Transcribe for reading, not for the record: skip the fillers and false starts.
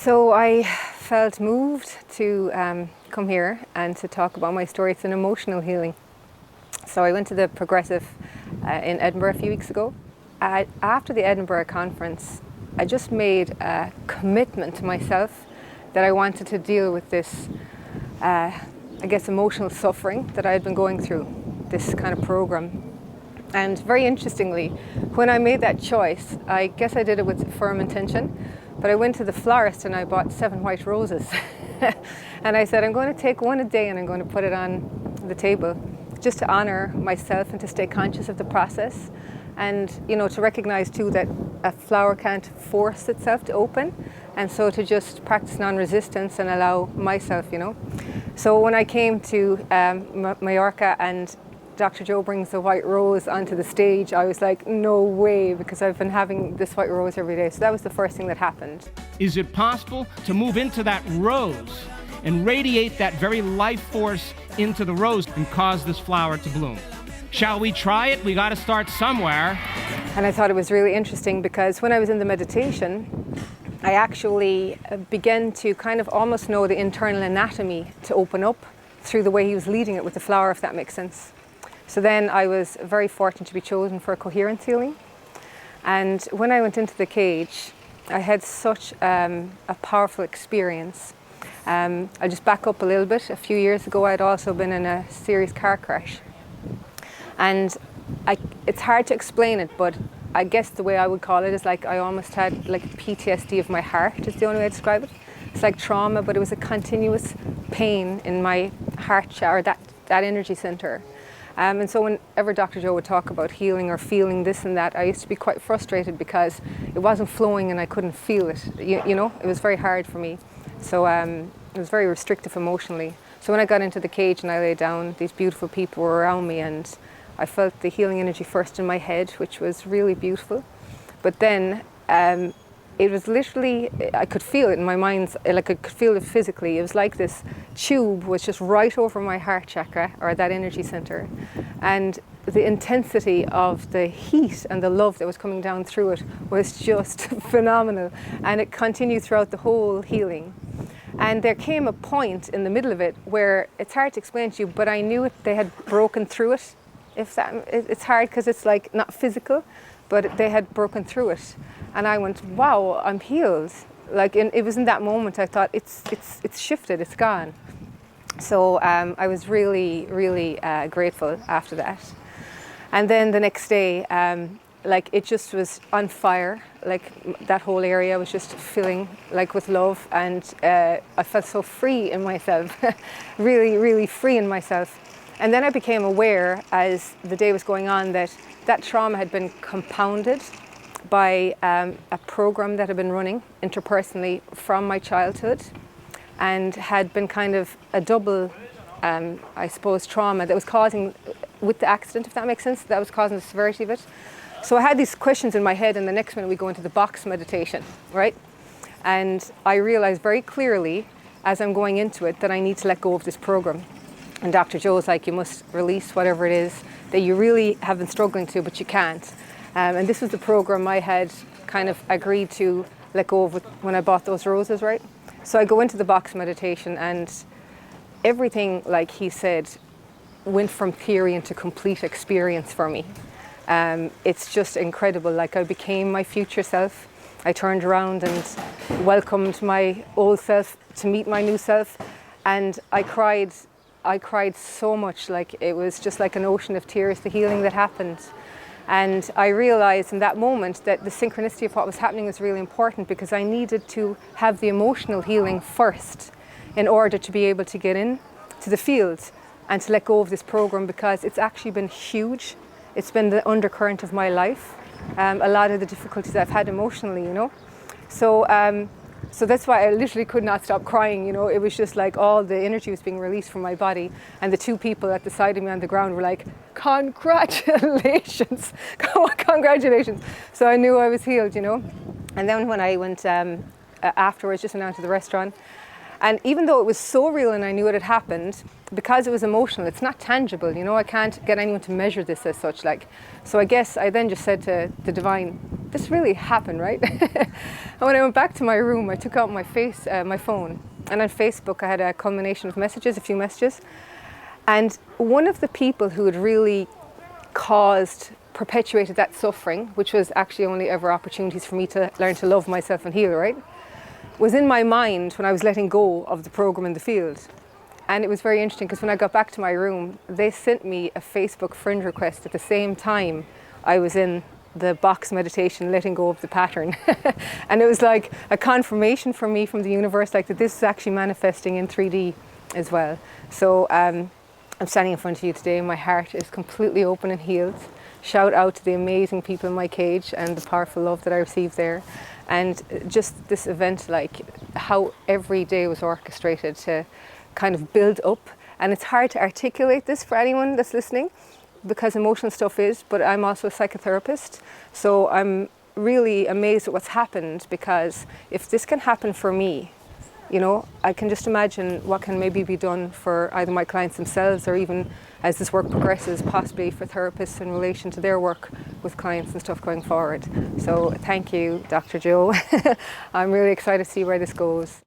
So I felt moved to come here and to talk about my story. It's an emotional healing. So I went to the Progressive in Edinburgh a few weeks ago. After the Edinburgh conference, I just made a commitment to myself that I wanted to deal with this, emotional suffering that I had been going through, this kind of program. And very interestingly, when I made that choice, I guess I did it with firm intention, but I went to the florist and I bought 7 white roses. And I said, I'm going to take one a day and I'm going to put it on the table just to honor myself and to stay conscious of the process. And, to recognize too that a flower can't force itself to open. And so to just practice non-resistance and allow myself, So when I came to Mallorca and Dr. Joe brings the white rose onto the stage, I was like, no way, because I've been having this white rose every day. So that was the first thing that happened. Is it possible to move into that rose and radiate that very life force into the rose and cause this flower to bloom? Shall we try it? We got to start somewhere. And I thought it was really interesting because when I was in the meditation, I actually began to kind of almost know the internal anatomy to open up through the way he was leading it with the flower, if that makes sense. So then I was very fortunate to be chosen for a Coherence healing. And when I went into the cage, I had such a powerful experience. I'll just back up a little bit. A few years ago, I'd also been in a serious car crash. And it's hard to explain it, but I guess the way I would call it is like I almost had like PTSD of my heart is the only way to describe it. It's like trauma, but it was a continuous pain in my heart or that energy center. And so whenever Dr. Joe would talk about healing or feeling this and that, I used to be quite frustrated because it wasn't flowing and I couldn't feel it. It was very hard for me. So it was very restrictive emotionally. So when I got into the cage and I lay down, these beautiful people were around me and I felt the healing energy first in my head, which was really beautiful. But then it was literally, I could feel it in my mind, like I could feel it physically. It was like this tube was just right over my heart chakra, or that energy center. And the intensity of the heat and the love that was coming down through it was just phenomenal. And it continued throughout the whole healing. And there came a point in the middle of it where it's hard to explain to you, but I knew they had broken through it. It's hard because it's like not physical, but they had broken through it. And I went, wow, I'm healed. It was in that moment I thought, it's shifted, it's gone. So I was really, really grateful after that. And then the next day, it just was on fire. That whole area was just filling with love, and I felt so free in myself, really, really free in myself. And then I became aware as the day was going on that trauma had been compounded by a program that had been running interpersonally from my childhood, and had been kind of a double, trauma that was causing, with the accident, if that makes sense, that was causing the severity of it. So I had these questions in my head, and the next minute we go into the box meditation, right? And I realized very clearly as I'm going into it that I need to let go of this program. And Dr. Joe's like, you must release whatever it is that you really have been struggling to, but you can't. And this was the program I had kind of agreed to let go of when I bought those roses, right? So I go into the box meditation, and everything, like he said, went from theory into complete experience for me. It's just incredible. Like, I became my future self. I turned around and welcomed my old self to meet my new self. And I cried so much. Like, it was just like an ocean of tears, the healing that happened. And I realized in that moment that the synchronicity of what was happening was really important, because I needed to have the emotional healing first in order to be able to get in to the field and to let go of this program, because it's actually been huge. It's been the undercurrent of my life, a lot of the difficulties I've had emotionally, So that's why I literally could not stop crying, It was just like all the energy was being released from my body. And the 2 people at the side of me on the ground were like, congratulations, congratulations. So I knew I was healed, And then when I went afterwards, just went out to the restaurant, and even though it was so real and I knew it had happened, because it was emotional, it's not tangible, I can't get anyone to measure this as such. So I guess I then just said to the divine, this really happened, right? And when I went back to my room, I took out my phone, and on Facebook I had a culmination of messages, a few messages. And one of the people who had really perpetuated that suffering, which was actually only ever opportunities for me to learn to love myself and heal, right, was in my mind when I was letting go of the program in the field. And it was very interesting because when I got back to my room, they sent me a Facebook friend request at the same time I was in the box meditation, letting go of the pattern. And it was like a confirmation for me from the universe, like that this is actually manifesting in 3D as well. So I'm standing in front of you today. My heart is completely open and healed. Shout out to the amazing people in my cage and the powerful love that I received there. And just this event, like how every day was orchestrated to kind of build up. And it's hard to articulate this for anyone that's listening because emotional stuff is, but I'm also a psychotherapist. So I'm really amazed at what's happened, because if this can happen for me, you know, I can just imagine what can maybe be done for either my clients themselves, or even as this work progresses, possibly for therapists in relation to their work with clients and stuff going forward. So thank you, Dr. Joe. I'm really excited to see where this goes.